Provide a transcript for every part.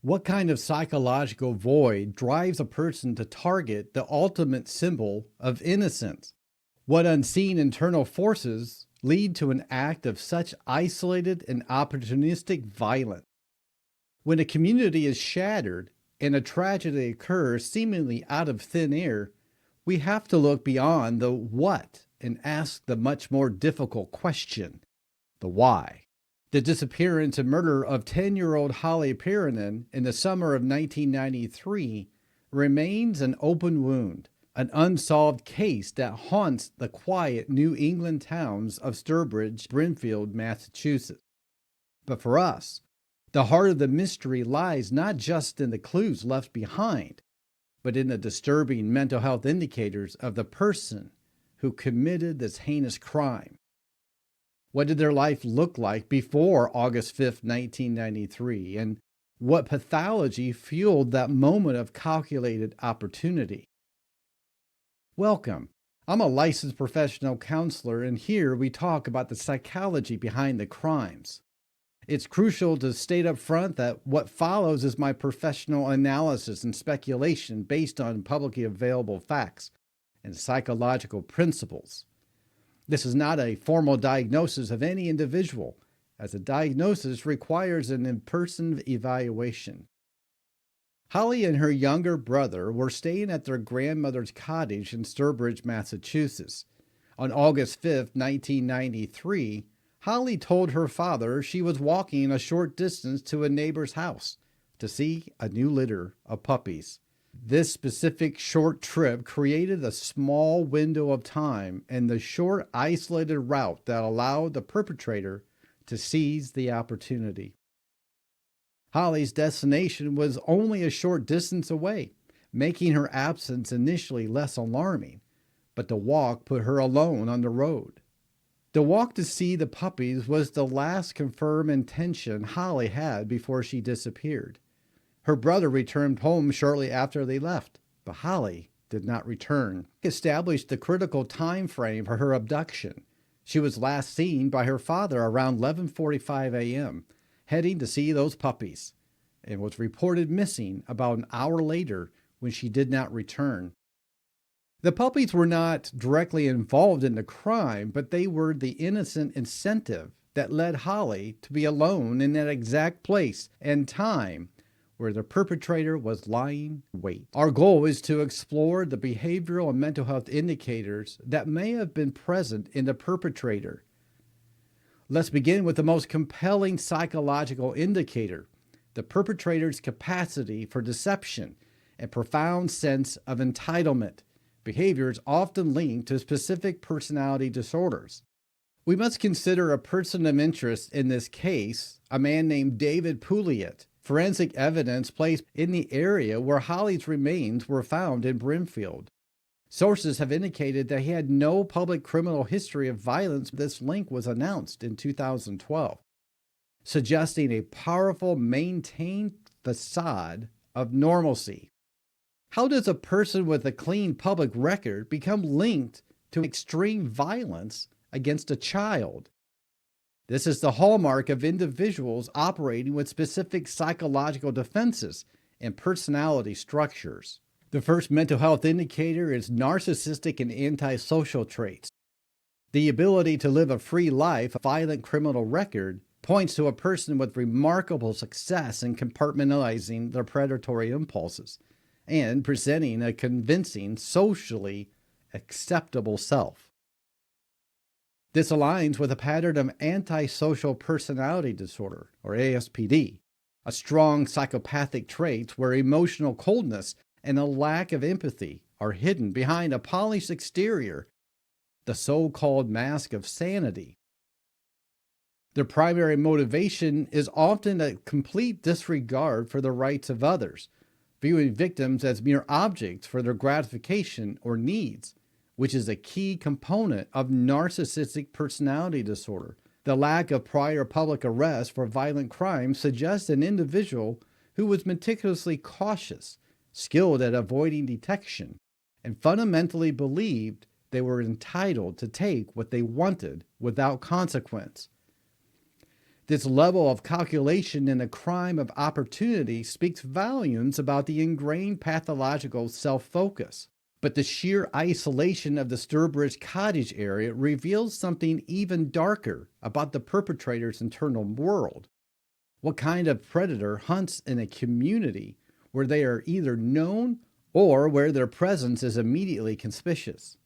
What kind of psychological void drives a person to target the ultimate symbol of innocence? What unseen internal forces lead to an act of such isolated and opportunistic violence? When a community is shattered and a tragedy occurs seemingly out of thin air, we have to look beyond the what and ask the much more difficult question, the why. The disappearance and murder of 10-year-old Holly Piirainen in the summer of 1993 remains an open wound, an unsolved case that haunts the quiet New England towns of Sturbridge, Brimfield, Massachusetts. But for us, the heart of the mystery lies not just in the clues left behind, but in the disturbing mental health indicators of the person who committed this heinous crime. What did their life look like before August 5th, 1993, and what pathology fueled that moment of calculated opportunity? Welcome. I'm a licensed professional counselor, and here we talk about the psychology behind the crimes. It's crucial to state up front that what follows is my professional analysis and speculation based on publicly available facts and psychological principles. This is not a formal diagnosis of any individual, as a diagnosis requires an in-person evaluation. Holly and her younger brother were staying at their grandmother's cottage in Sturbridge, Massachusetts. On August 5th, 1993, Holly told her father she was walking a short distance to a neighbor's house to see a new litter of puppies. This specific short trip created a small window of time and the short, isolated route that allowed the perpetrator to seize the opportunity. Holly's destination was only a short distance away, making her absence initially less alarming, but the walk put her alone on the road. The walk to see the puppies was the last confirmed intention Holly had before she disappeared. Her brother returned home shortly after they left, but Holly did not return. Established the critical time frame for her abduction. She was last seen by her father around 11:45 a.m., heading to see those puppies, and was reported missing about an hour later when she did not return. The puppies were not directly involved in the crime, but they were the innocent incentive that led Holly to be alone in that exact place and time where the perpetrator was lying in wait. Our goal is to explore the behavioral and mental health indicators that may have been present in the perpetrator. Let's begin with the most compelling psychological indicator, the perpetrator's capacity for deception and profound sense of entitlement, behaviors often linked to specific personality disorders. We must consider a person of interest in this case, a man named David Pouliot. Forensic evidence placed in the area where Holly's remains were found in Brimfield. Sources have indicated that he had no public criminal history of violence. This link was announced in 2012, suggesting a powerful, maintained facade of normalcy. How does a person with a clean public record become linked to extreme violence against a child? This is the hallmark of individuals operating with specific psychological defenses and personality structures. The first mental health indicator is narcissistic and antisocial traits. The ability to live a free life, a violent criminal record, points to a person with remarkable success in compartmentalizing their predatory impulses and presenting a convincing, socially acceptable self. This aligns with a pattern of antisocial personality disorder, or ASPD, a strong psychopathic trait where emotional coldness and a lack of empathy are hidden behind a polished exterior, the so-called mask of sanity. Their primary motivation is often a complete disregard for the rights of others, viewing victims as mere objects for their gratification or needs, which is a key component of narcissistic personality disorder. The lack of prior public arrest for violent crimes suggests an individual who was meticulously cautious, skilled at avoiding detection, and fundamentally believed they were entitled to take what they wanted without consequence. This level of calculation in a crime of opportunity speaks volumes about the ingrained pathological self-focus. But the sheer isolation of the Sturbridge cottage area reveals something even darker about the perpetrator's internal world. What kind of predator hunts in a community where they are either known or where their presence is immediately conspicuous?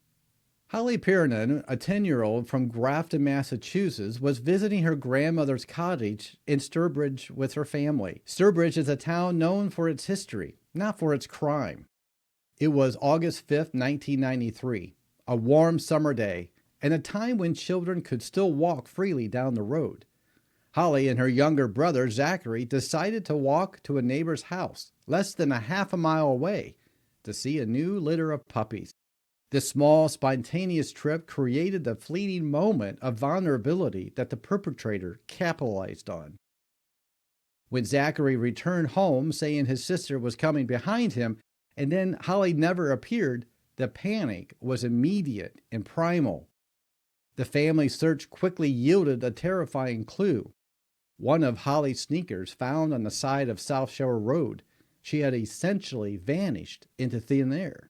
Holly Piirainen, a 10-year-old from Grafton, Massachusetts, was visiting her grandmother's cottage in Sturbridge with her family. Sturbridge is a town known for its history, not for its crime. It was August 5th, 1993, a warm summer day, and a time when children could still walk freely down the road. Holly and her younger brother, Zachary, decided to walk to a neighbor's house, less than a half a mile away, to see a new litter of puppies. This small, spontaneous trip created the fleeting moment of vulnerability that the perpetrator capitalized on. When Zachary returned home, saying his sister was coming behind him, and then Holly never appeared, the panic was immediate and primal. The family's search quickly yielded a terrifying clue. One of Holly's sneakers found on the side of South Shore Road. She had essentially vanished into thin air.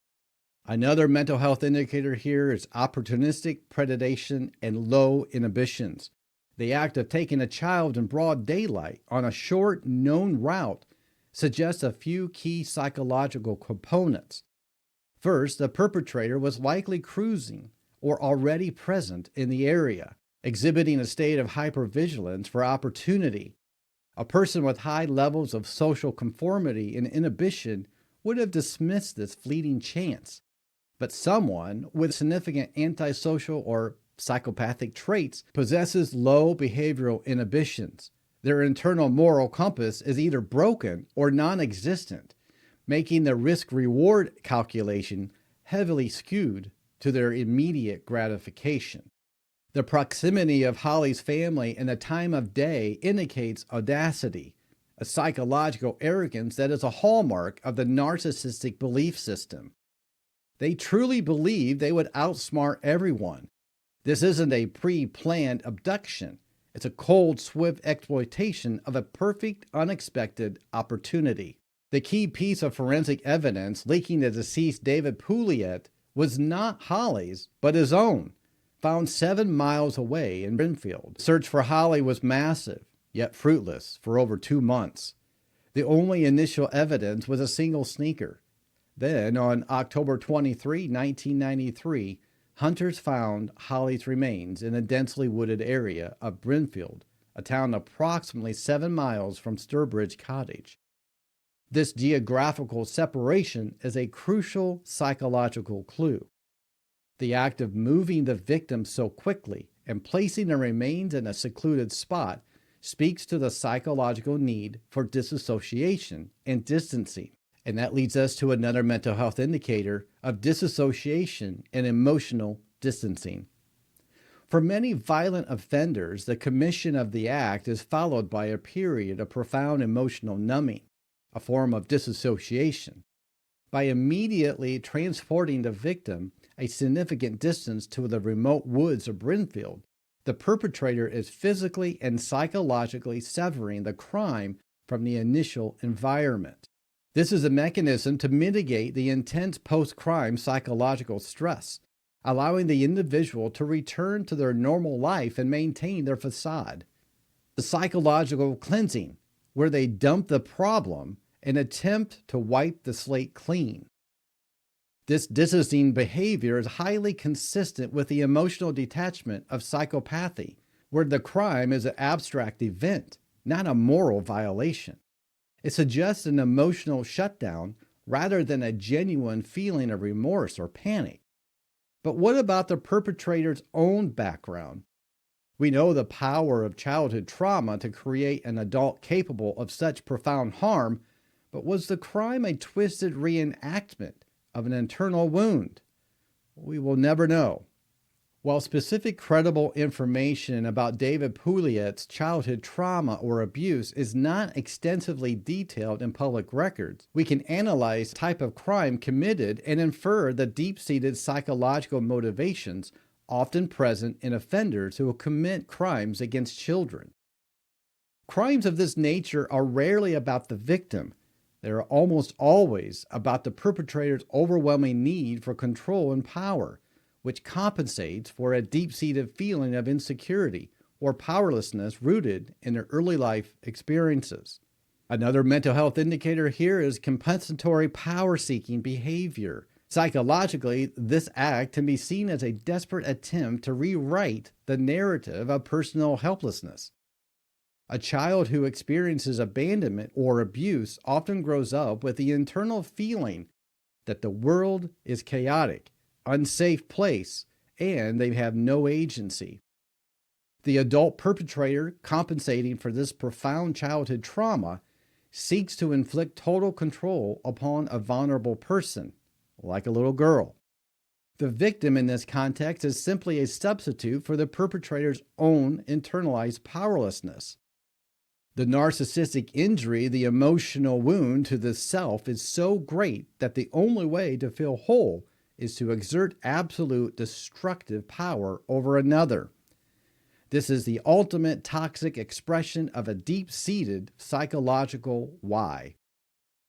Another mental health indicator here is opportunistic predation and low inhibitions. The act of taking a child in broad daylight on a short, known route suggests a few key psychological components. First, the perpetrator was likely cruising or already present in the area, exhibiting a state of hypervigilance for opportunity. A person with high levels of social conformity and inhibition would have dismissed this fleeting chance. But someone with significant antisocial or psychopathic traits possesses low behavioral inhibitions. Their internal moral compass is either broken or non-existent, making the risk-reward calculation heavily skewed to their immediate gratification. The proximity of Holly's family and the time of day indicates audacity, a psychological arrogance that is a hallmark of the narcissistic belief system. They truly believe they would outsmart everyone. This isn't a pre-planned abduction. It's a cold, swift exploitation of a perfect, unexpected opportunity. The key piece of forensic evidence linking the deceased David Pouliot was not Holly's, but his own, found 7 miles away in Brimfield. Search for Holly was massive, yet fruitless, for over 2 months. The only initial evidence was a single sneaker. Then, on October 23, 1993, hunters found Holly's remains in a densely wooded area of Brimfield, a town approximately 7 miles from Sturbridge Cottage. This geographical separation is a crucial psychological clue. The act of moving the victim so quickly and placing the remains in a secluded spot speaks to the psychological need for disassociation and distancing. And that leads us to another mental health indicator of disassociation and emotional distancing. For many violent offenders, the commission of the act is followed by a period of profound emotional numbing, a form of disassociation. By immediately transporting the victim a significant distance to the remote woods of Brimfield, the perpetrator is physically and psychologically severing the crime from the initial environment. This is a mechanism to mitigate the intense post-crime psychological stress, allowing the individual to return to their normal life and maintain their facade. The psychological cleansing, where they dump the problem and attempt to wipe the slate clean. This distancing behavior is highly consistent with the emotional detachment of psychopathy, where the crime is an abstract event, not a moral violation. It suggests an emotional shutdown rather than a genuine feeling of remorse or panic. But what about the perpetrator's own background? We know the power of childhood trauma to create an adult capable of such profound harm, but was the crime a twisted reenactment of an internal wound? We will never know. While specific credible information about David Pouliot's childhood trauma or abuse is not extensively detailed in public records, we can analyze the type of crime committed and infer the deep-seated psychological motivations often present in offenders who commit crimes against children. Crimes of this nature are rarely about the victim. They are almost always about the perpetrator's overwhelming need for control and power, which compensates for a deep-seated feeling of insecurity or powerlessness rooted in their early life experiences. Another mental health indicator here is compensatory power-seeking behavior. Psychologically, this act can be seen as a desperate attempt to rewrite the narrative of personal helplessness. A child who experiences abandonment or abuse often grows up with the internal feeling that the world is chaotic, unsafe place, and they have no agency. The adult perpetrator, compensating for this profound childhood trauma, seeks to inflict total control upon a vulnerable person, like a little girl. The victim in this context is simply a substitute for the perpetrator's own internalized powerlessness. The narcissistic injury, the emotional wound to the self, is so great that the only way to feel whole is to exert absolute destructive power over another. This is the ultimate toxic expression of a deep-seated psychological why.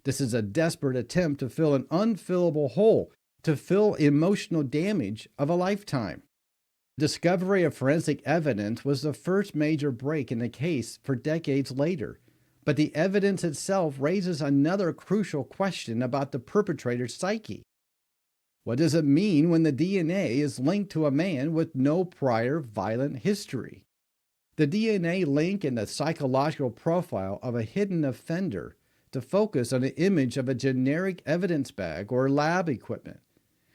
This is a desperate attempt to fill an unfillable hole, to fill emotional damage of a lifetime. Discovery of forensic evidence was the first major break in the case for decades later, but the evidence itself raises another crucial question about the perpetrator's psyche. What does it mean when the DNA is linked to a man with no prior violent history? The DNA link in the psychological profile of a hidden offender to focus on an image of a generic evidence bag or lab equipment.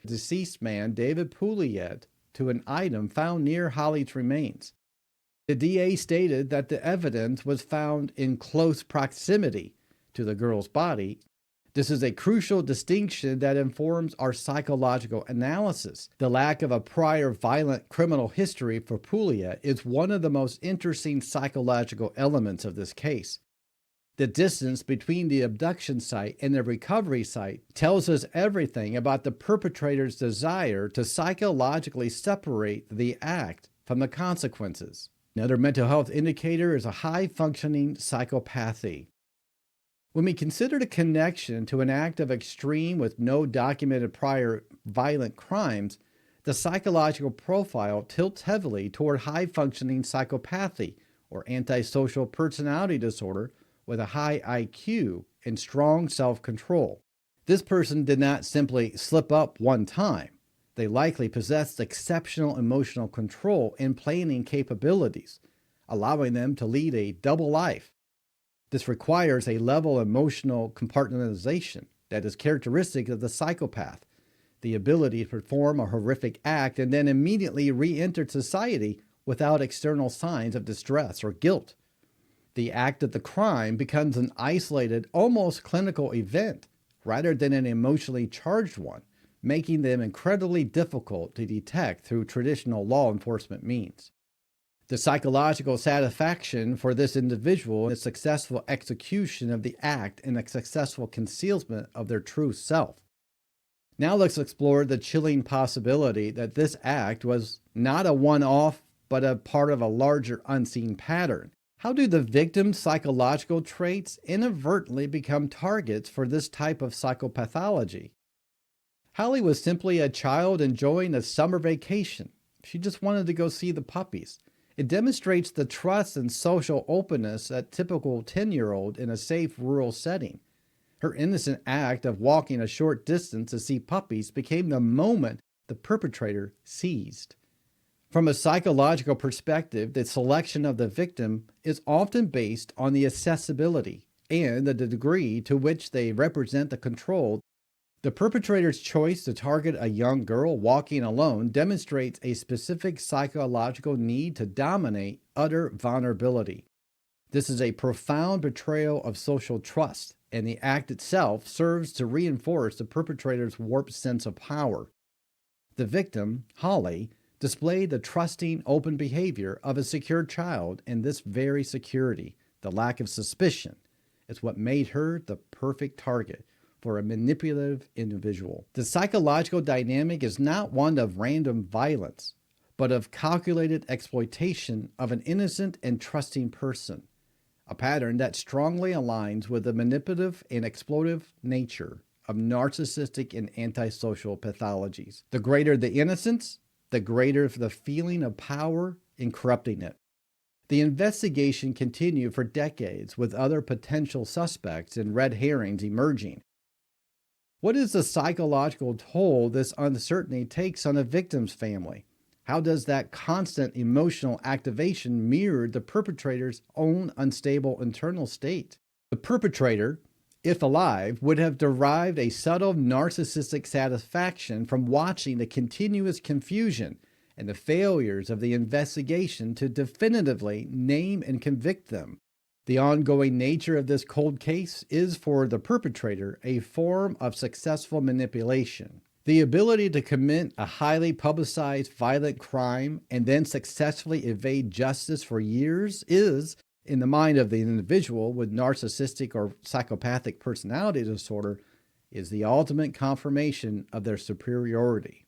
Deceased man David Pouliot to an item found near Holly's remains. The DA stated that the evidence was found in close proximity to the girl's body. This is a crucial distinction that informs our psychological analysis. The lack of a prior violent criminal history for Pouliot is one of the most interesting psychological elements of this case. The distance between the abduction site and the recovery site tells us everything about the perpetrator's desire to psychologically separate the act from the consequences. Another mental health indicator is a high-functioning psychopathy. When we consider the connection to an act of extreme with no documented prior violent crimes, the psychological profile tilts heavily toward high-functioning psychopathy, or antisocial personality disorder, with a high IQ and strong self-control. This person did not simply slip up one time. They likely possessed exceptional emotional control and planning capabilities, allowing them to lead a double life. This requires a level of emotional compartmentalization that is characteristic of the psychopath, the ability to perform a horrific act and then immediately re-enter society without external signs of distress or guilt. The act of the crime becomes an isolated, almost clinical event rather than an emotionally charged one, making them incredibly difficult to detect through traditional law enforcement means. The psychological satisfaction for this individual is successful execution of the act and a successful concealment of their true self. Now let's explore the chilling possibility that this act was not a one-off, but a part of a larger unseen pattern. How do the victim's psychological traits inadvertently become targets for this type of psychopathology? Holly was simply a child enjoying a summer vacation. She just wanted to go see the puppies. It demonstrates the trust and social openness that typical 10-year-old in a safe rural setting. Her innocent act of walking a short distance to see puppies became the moment the perpetrator seized. From a psychological perspective, the selection of the victim is often based on the accessibility and the degree to which they represent the control. The perpetrator's choice to target a young girl walking alone demonstrates a specific psychological need to dominate utter vulnerability. This is a profound betrayal of social trust, and the act itself serves to reinforce the perpetrator's warped sense of power. The victim, Holly, displayed the trusting, open behavior of a secure child, and this very security, the lack of suspicion, is what made her the perfect target for a manipulative individual. The psychological dynamic is not one of random violence, but of calculated exploitation of an innocent and trusting person. a pattern that strongly aligns with the manipulative and exploitive nature of narcissistic and antisocial pathologies. The greater the innocence, the greater the feeling of power in corrupting it. The investigation continued for decades with other potential suspects and red herrings emerging. What is the psychological toll this uncertainty takes on a victim's family? How does that constant emotional activation mirror the perpetrator's own unstable internal state? The perpetrator, if alive, would have derived a subtle narcissistic satisfaction from watching the continuous confusion and the failures of the investigation to definitively name and convict them. The ongoing nature of this cold case is for the perpetrator a form of successful manipulation. The ability to commit a highly publicized violent crime and then successfully evade justice for years is, in the mind of the individual with narcissistic or psychopathic personality disorder, is the ultimate confirmation of their superiority.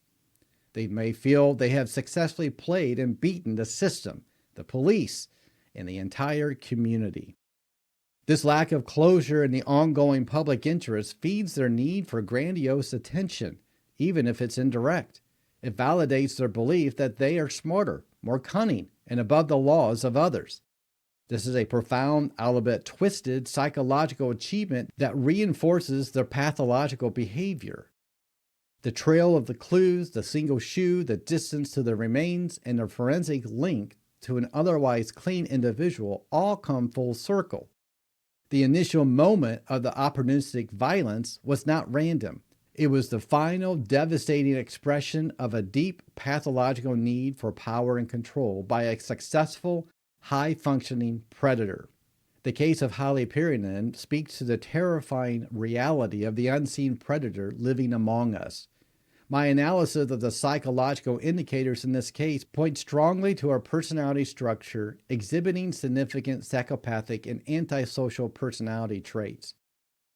They may feel they have successfully played and beaten the system, the police, and the entire community. This lack of closure in the ongoing public interest feeds their need for grandiose attention, even if it's indirect. It validates their belief that they are smarter, more cunning, and above the laws of others. This is a profound, albeit twisted, psychological achievement that reinforces their pathological behavior. The trail of the clues, the single shoe, the distance to the remains, and the forensic link to an otherwise clean individual all come full circle. The initial moment of the opportunistic violence was not random. It was the final devastating expression of a deep pathological need for power and control by a successful, high-functioning predator. The case of Holly Piirainen speaks to the terrifying reality of the unseen predator living among us. My analysis of the psychological indicators in this case points strongly to our personality structure exhibiting significant psychopathic and antisocial personality traits.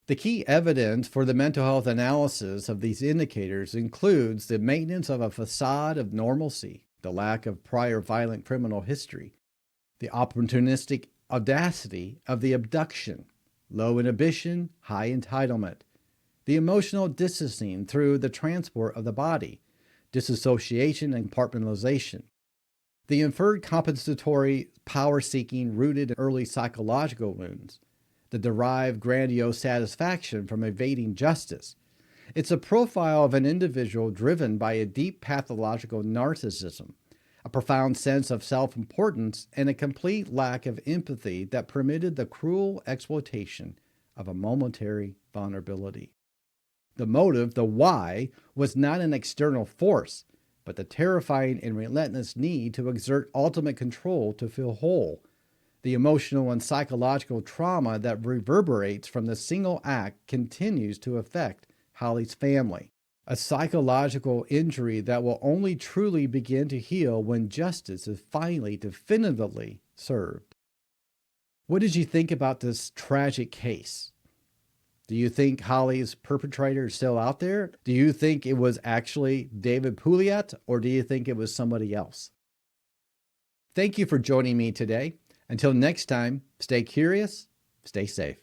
The key evidence for the mental health analysis of these indicators includes the maintenance of a facade of normalcy, the lack of prior violent criminal history, the opportunistic audacity of the abduction, low inhibition, high entitlement, the emotional distancing through the transport of the body, disassociation and compartmentalization, the inferred compensatory power-seeking rooted in early psychological wounds, the derived grandiose satisfaction from evading justice. It's a profile of an individual driven by a deep pathological narcissism, a profound sense of self-importance, and a complete lack of empathy that permitted the cruel exploitation of a momentary vulnerability. The motive, the why, was not an external force, but the terrifying and relentless need to exert ultimate control to feel whole. The emotional and psychological trauma that reverberates from the single act continues to affect Holly's family. A psychological injury that will only truly begin to heal when justice is finally definitively served. What did you think about this tragic case? Do you think Holly's perpetrator is still out there? Do you think it was actually David Pouliot, or do you think it was somebody else? Thank you for joining me today. Until next time, stay curious, stay safe.